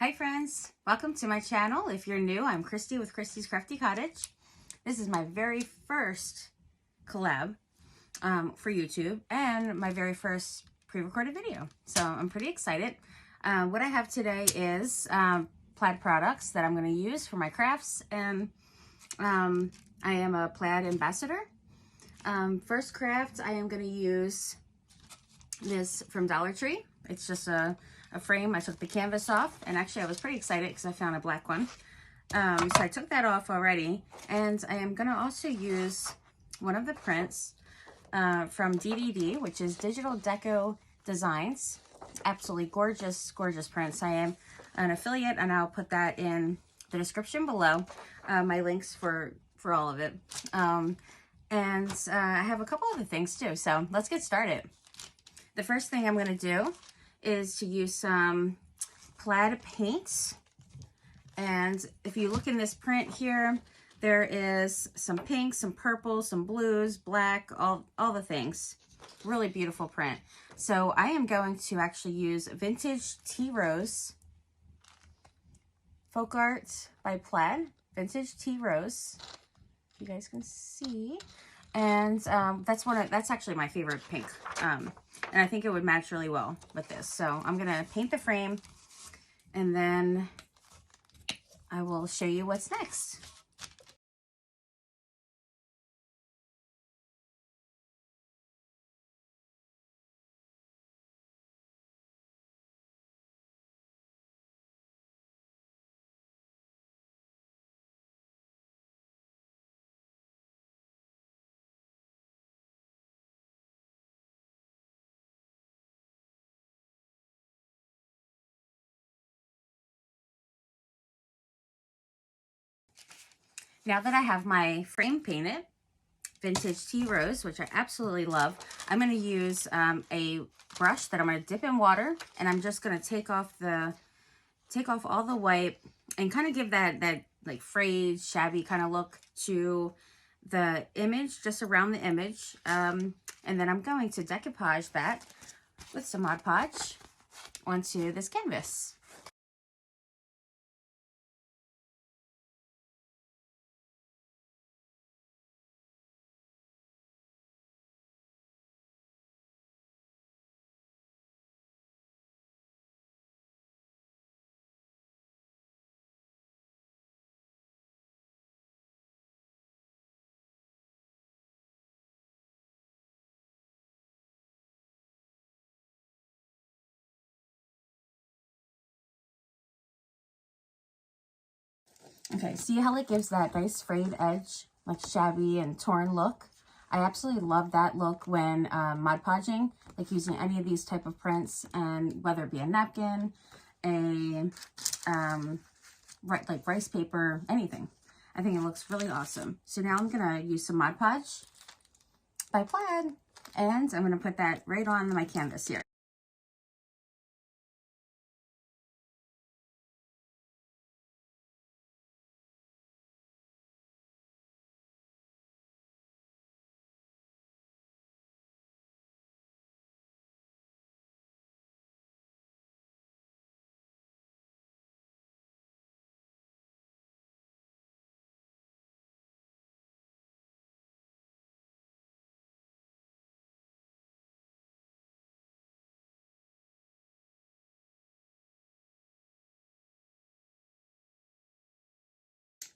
Hi friends, welcome to my channel. If you're new, I'm Christy with Christy's Crafty Cottage. This is my very first collab for YouTube and my very first pre-recorded video. So I'm pretty excited. What I have today is plaid products that I'm going to use for my crafts, and I am a plaid ambassador. First craft, I am going to use this from Dollar Tree. It's just a frame. I took the canvas off, and actually I was pretty excited because I found a black one. So I took that off already, and I am going to also use one of the prints from DDD, which is Digital Deco Designs. Absolutely gorgeous, gorgeous prints. I am an affiliate, and I'll put that in the description below, my links for all of it. And I have a couple other things too, so let's get started. The first thing I'm going to do is to use some plaid paint. And if you look in this print here, there is some pink, some purple, some blues, black, all the things. Really beautiful print. So I am going to actually use Vintage Tea Rose Folk Art by Plaid. Vintage Tea Rose. You guys can see. And that's actually my favorite pink. And I think it would match really well with this. So I'm going to paint the frame, and then I will show you what's next. Now that I have my frame painted, Vintage Tea Rose, which I absolutely love, I'm going to use a brush that I'm going to dip in water, and I'm just going to take off all the white and kind of give that like frayed, shabby kind of look to the image, just around the image. And then I'm going to decoupage that with some Mod Podge onto this canvas. Okay, see how it gives that nice frayed edge, like shabby and torn look? I absolutely love that look when Mod Podging, like using any of these type of prints, and whether it be a napkin, a like rice paper, anything. I think it looks really awesome. So now I'm gonna use some Mod Podge by Plaid, and I'm gonna put that right on my canvas here.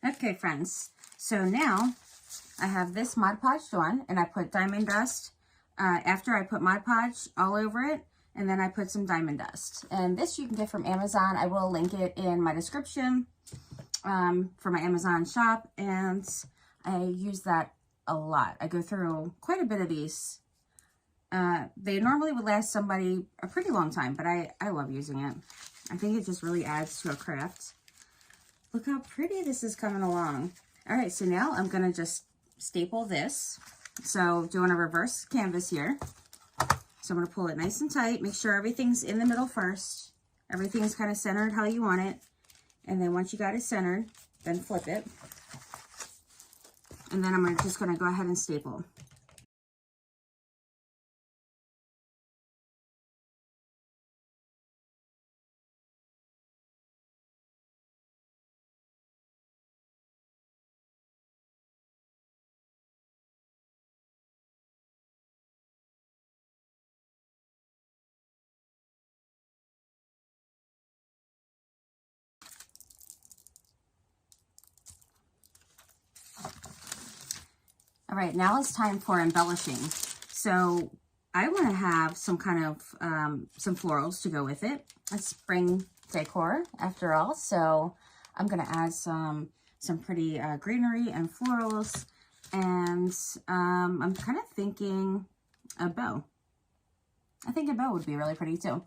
Okay, friends, so now I have this Mod Podge on, and I put diamond dust after I put Mod Podge all over it, and then I put some diamond dust. And this you can get from Amazon. I will link it in my description for my Amazon shop, and I use that a lot. I go through quite a bit of these. They normally would last somebody a pretty long time, but I love using it. I think it just really adds to a craft. Look how pretty this is coming along. All right, so now I'm gonna just staple this. So doing a reverse canvas here. So I'm gonna pull it nice and tight. Make sure everything's in the middle first. Everything's kind of centered how you want it. And then once you got it centered, then flip it. And then I'm just gonna go ahead and staple. right, now it's time for embellishing. So I want to have some kind of, some florals to go with it. It's spring decor after all. So I'm going to add some pretty greenery and florals. And I'm kind of thinking a bow. I think a bow would be really pretty too.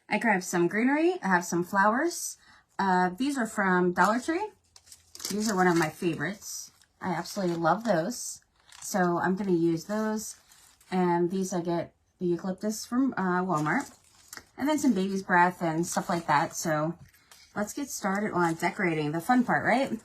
I grabbed some greenery. I have some flowers. These are from Dollar Tree. These are one of my favorites. I absolutely love those. So I'm going to use those. And these I get the eucalyptus from Walmart. And then some baby's breath and stuff like that. So let's get started on decorating. The fun part, right?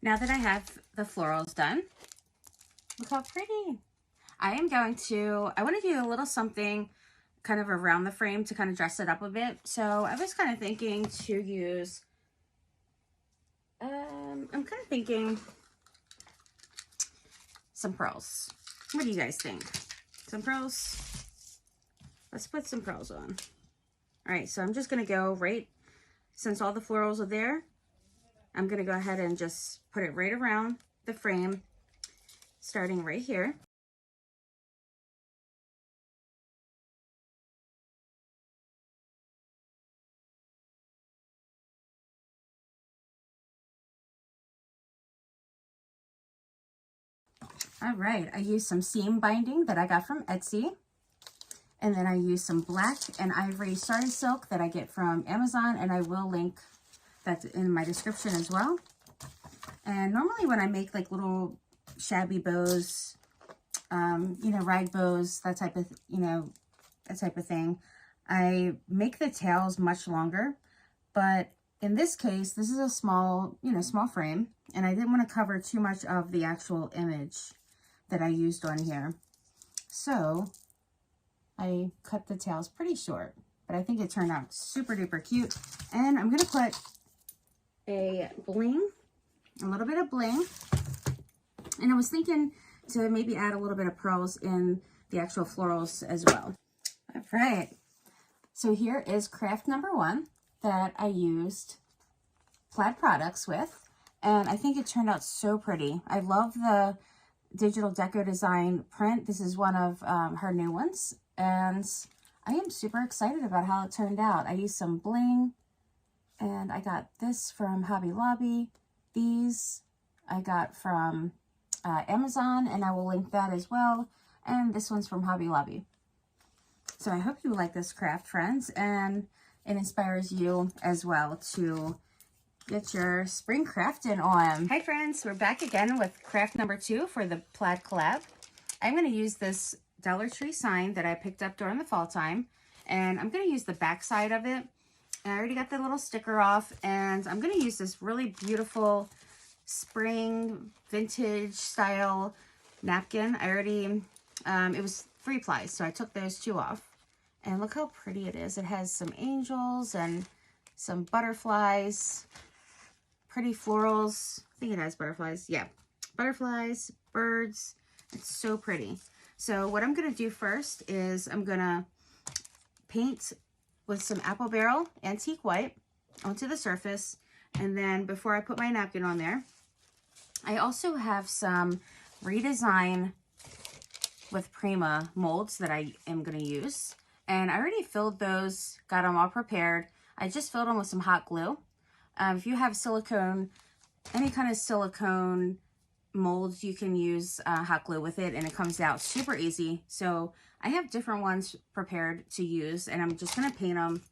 Now that I have the florals done, look how pretty. I want to do a little something kind of around the frame to kind of dress it up a bit. So I was kind of thinking to use, I'm kind of thinking some pearls. What do you guys think? Some pearls? Let's put some pearls on. All right, so I'm just gonna go right, since all the florals are there, I'm gonna go ahead and just put it right around the frame, starting right here. All right, I used some seam binding that I got from Etsy. And then I used some black and ivory sari silk that I get from Amazon, and I will link that in my description as well. And normally when I make like little shabby bows, you know, rag bows, that type of, that type of thing, I make the tails much longer. But in this case, this is a small, small frame, and I didn't want to cover too much of the actual image that I used on here. So I cut the tails pretty short, but I think it turned out super duper cute. And I'm going to put a little bit of bling. And I was thinking to maybe add a little bit of pearls in the actual florals as well. All right. So here is craft number 1 that I used plaid products with. And I think it turned out so pretty. I love the digital deco design print. This is one of her new ones. And I am super excited about how it turned out. I used some bling, and I got this from Hobby Lobby. These I got from Amazon, and I will link that as well. And this one's from Hobby Lobby. So I hope you like this craft, friends, and it inspires you as well to get your spring crafting on. Hi friends, we're back again with craft number 2 for the plaid collab. I'm going to use this Dollar Tree sign that I picked up during the fall time, and I'm going to use the back side of it. And I already got the little sticker off, and I'm going to use this really beautiful spring vintage style napkin. I already, it was 3 ply, so I took those 2 off. And look how pretty it is. It has some angels and some butterflies, pretty florals. I think it has butterflies. Yeah, butterflies, birds. It's so pretty. So what I'm going to do first is I'm going to paint with some Apple Barrel Antique White onto the surface. And then before I put my napkin on there, I also have some redesign with Prima molds that I am going to use. And I already filled those, got them all prepared. I just filled them with some hot glue. If you have silicone, any kind of silicone molds, you can use hot glue with it and it comes out super easy. So I have different ones prepared to use and I'm just going to paint them.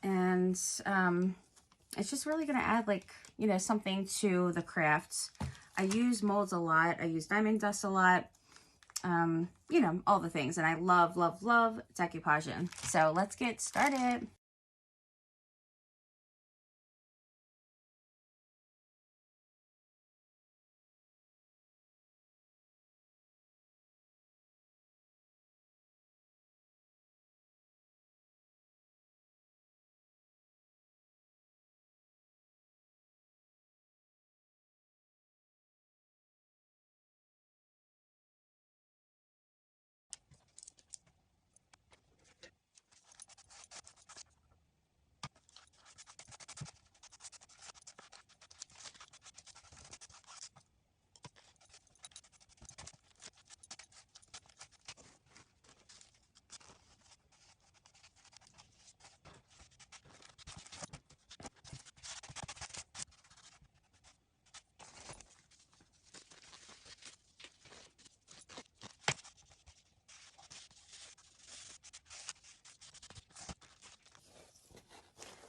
And it's just really going to add, like, you know, something to the crafts. I use molds a lot. I use diamond dust a lot. You know, all the things. And I love, love, love decoupaging. So let's get started.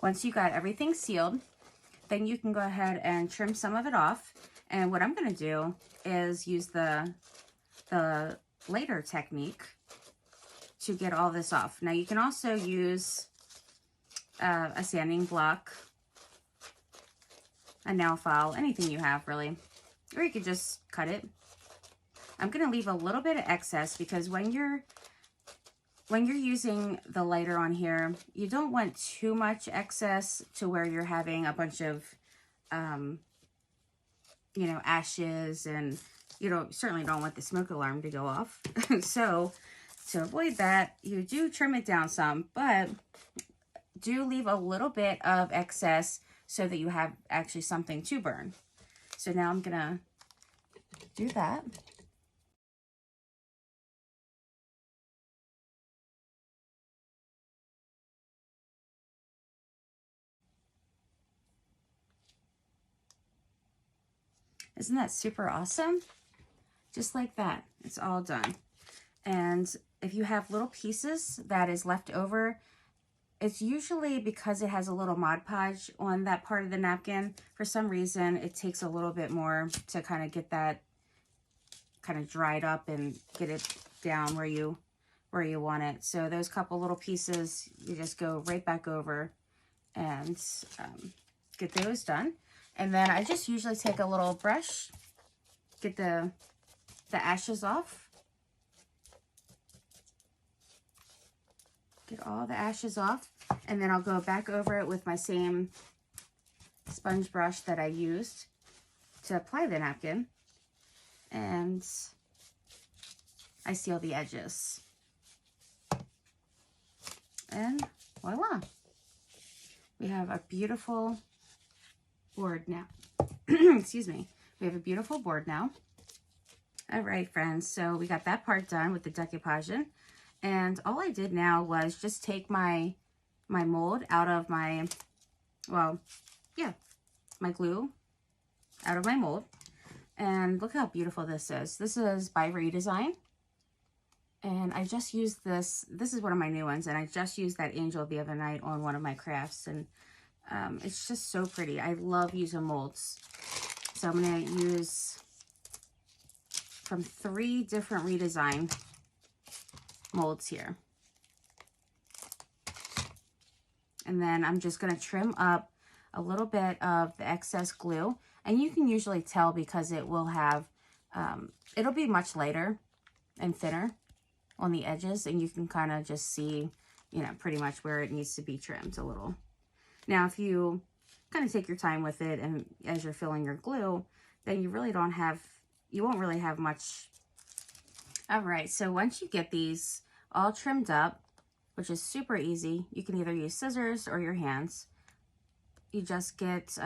Once you got everything sealed, then you can go ahead and trim some of it off. And what I'm going to do is use the later technique to get all this off. Now you can also use a sanding block, a nail file, anything you have really, or you could just cut it. I'm going to leave a little bit of excess because when you're using the lighter on here, you don't want too much excess to where you're having a bunch of, you know, ashes, and you certainly don't want the smoke alarm to go off. So to avoid that, you do trim it down some, but do leave a little bit of excess so that you have actually something to burn. So now I'm gonna do that. Isn't that super awesome? Just like that, it's all done. And if you have little pieces that is left over, it's usually because it has a little Mod Podge on that part of the napkin. For some reason, it takes a little bit more to kind of get that kind of dried up and get it down where you want it. So those couple little pieces, you just go right back over and get those done. And then I just usually take a little brush, get the ashes off. Get all the ashes off, and then I'll go back over it with my same sponge brush that I used to apply the napkin, and I seal the edges. And voila! We have a beautiful board now. Excuse me. We have a beautiful board now. All right, friends. So we got that part done with the decoupaging. And all I did now was just take my mold out of my, well, yeah, my glue out of my mold. And look how beautiful this is. This is by Redesign. And I just used this. This is one of my new ones. And I just used that angel the other night on one of my crafts. And it's just so pretty. I love using molds. So I'm going to use from 3 different Redesign molds here. And then I'm just going to trim up a little bit of the excess glue. And you can usually tell because it will have, it'll be much lighter and thinner on the edges. And you can kind of just see, you know, pretty much where it needs to be trimmed a little. Now, if you kind of take your time with it and as you're filling your glue, then you really don't have, you won't really have much. All right, so once you get these all trimmed up, which is super easy, you can either use scissors or your hands. You just get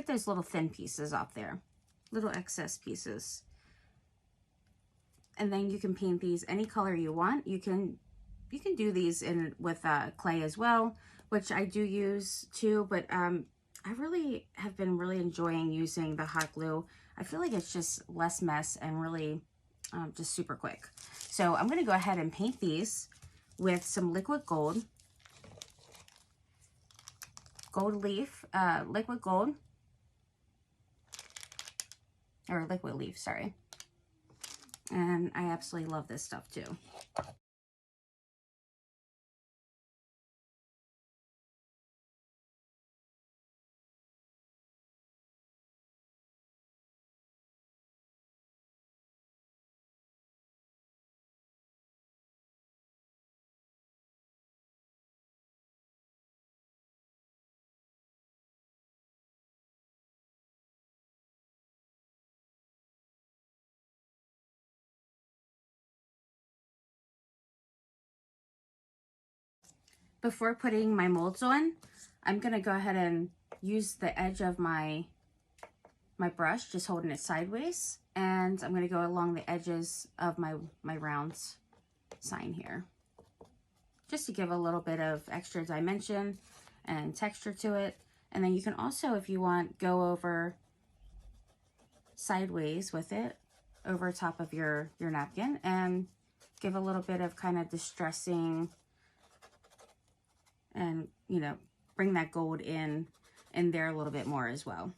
those little thin pieces off there, little excess pieces. And then you can paint these any color you want. You can do these with clay as well, which I do use too, but I really have been really enjoying using the hot glue. I feel like it's just less mess and really just super quick. So I'm going to go ahead and paint these with some liquid gold. Gold leaf, liquid gold. Or liquid leaf, sorry. And I absolutely love this stuff too. Before putting my molds on, I'm gonna go ahead and use the edge of my brush, just holding it sideways, and I'm gonna go along the edges of my rounds sign here, just to give a little bit of extra dimension and texture to it. And then you can also, if you want, go over sideways with it over top of your napkin and give a little bit of kind of distressing and, you know, bring that gold in there a little bit more as well.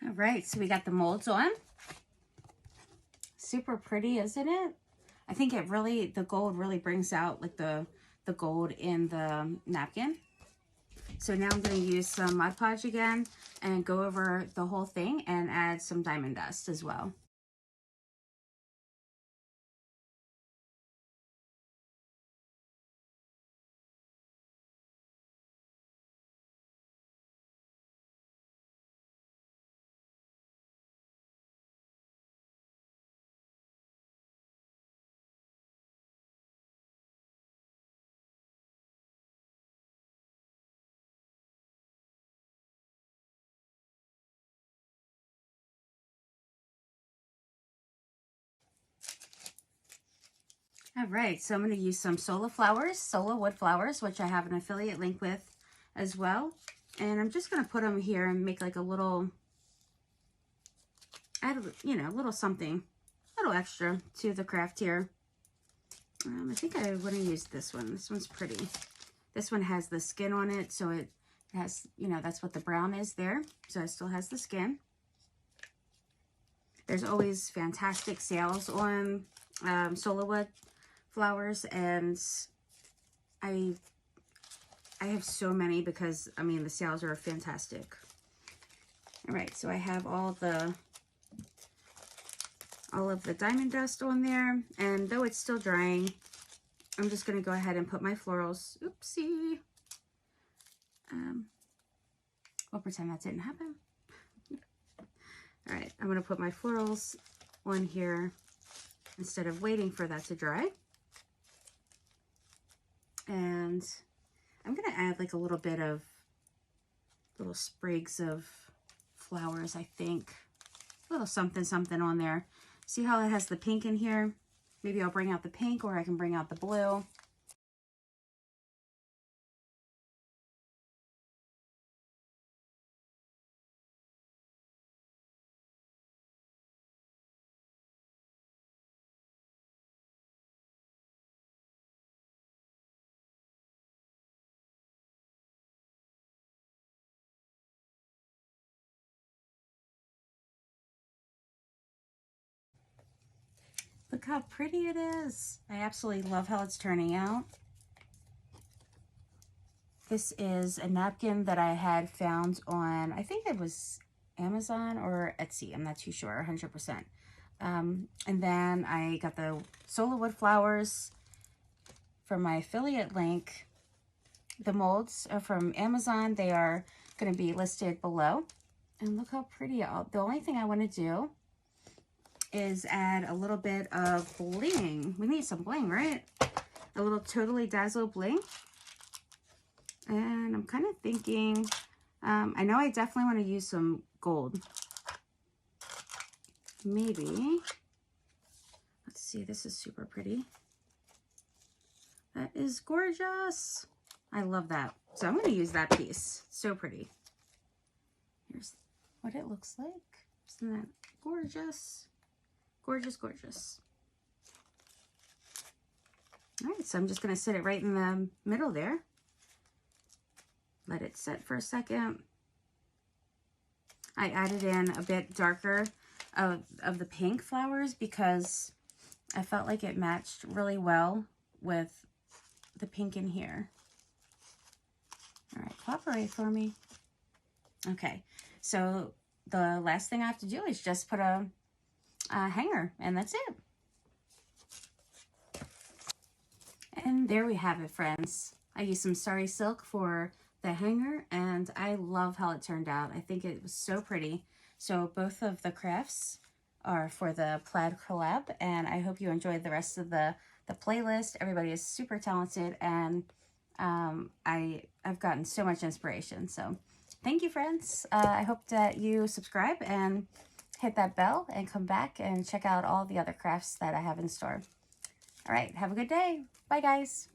All right, so we got the molds on. Super pretty, isn't it? I think it really, the gold really brings out like the gold in the napkin. So now I'm going to use some Mod Podge again and go over the whole thing and add some diamond dust as well. All right, so I'm going to use some Sola wood flowers, which I have an affiliate link with as well. And I'm just going to put them here and make like a little, add, you know, a little something, a little extra to the craft here. I think I want to use this one. This one's pretty. This one has the skin on it, so it has, you know, that's what the brown is there. So it still has the skin. There's always fantastic sales on Sola wood flowers, and I have so many because, I mean, the sales are fantastic. All right, so I have all of the diamond dust on there, and though it's still drying, I'm just going to go ahead and put my florals. Oopsie. We'll pretend that didn't happen. All right, I'm going to put my florals on here instead of waiting for that to dry. And I'm going to add like a little bit of little sprigs of flowers, I think. A little something something on there. See how it has the pink in here? Maybe I'll bring out the pink, or I can bring out the blue. Look how pretty it is. I absolutely love how it's turning out. This is a napkin that I had found on, I think it was Amazon or Etsy. I'm not too sure, 100%. And then I got the Sola wood flowers from my affiliate link. The molds are from Amazon. They are going to be listed below. And look how pretty. The only thing I want to do is add a little bit of bling. We need some bling, right? A little Totally Dazzle bling. And I'm kind of thinking, I know I definitely want to use some gold. Maybe, let's see, this is super pretty. That is gorgeous. I love that. So I'm going to use that piece. So pretty. Here's what it looks like. Isn't that gorgeous? Gorgeous, gorgeous. All right, so I'm just going to sit it right in the middle there. Let it set for a second. I added in a bit darker of the pink flowers because I felt like it matched really well with the pink in here. All right, cooperate for me. Okay, so the last thing I have to do is just put a hanger, and that's it. And there we have it, friends. I used some Sari silk for the hanger, and I love how it turned out. I think it was so pretty. So both of the crafts are for the plaid collab, and I hope you enjoyed the rest of the playlist. Everybody is super talented, and I've gotten so much inspiration. So thank you, friends. I hope that you subscribe and hit that bell and come back and check out all the other crafts that I have in store. All right, have a good day. Bye, guys.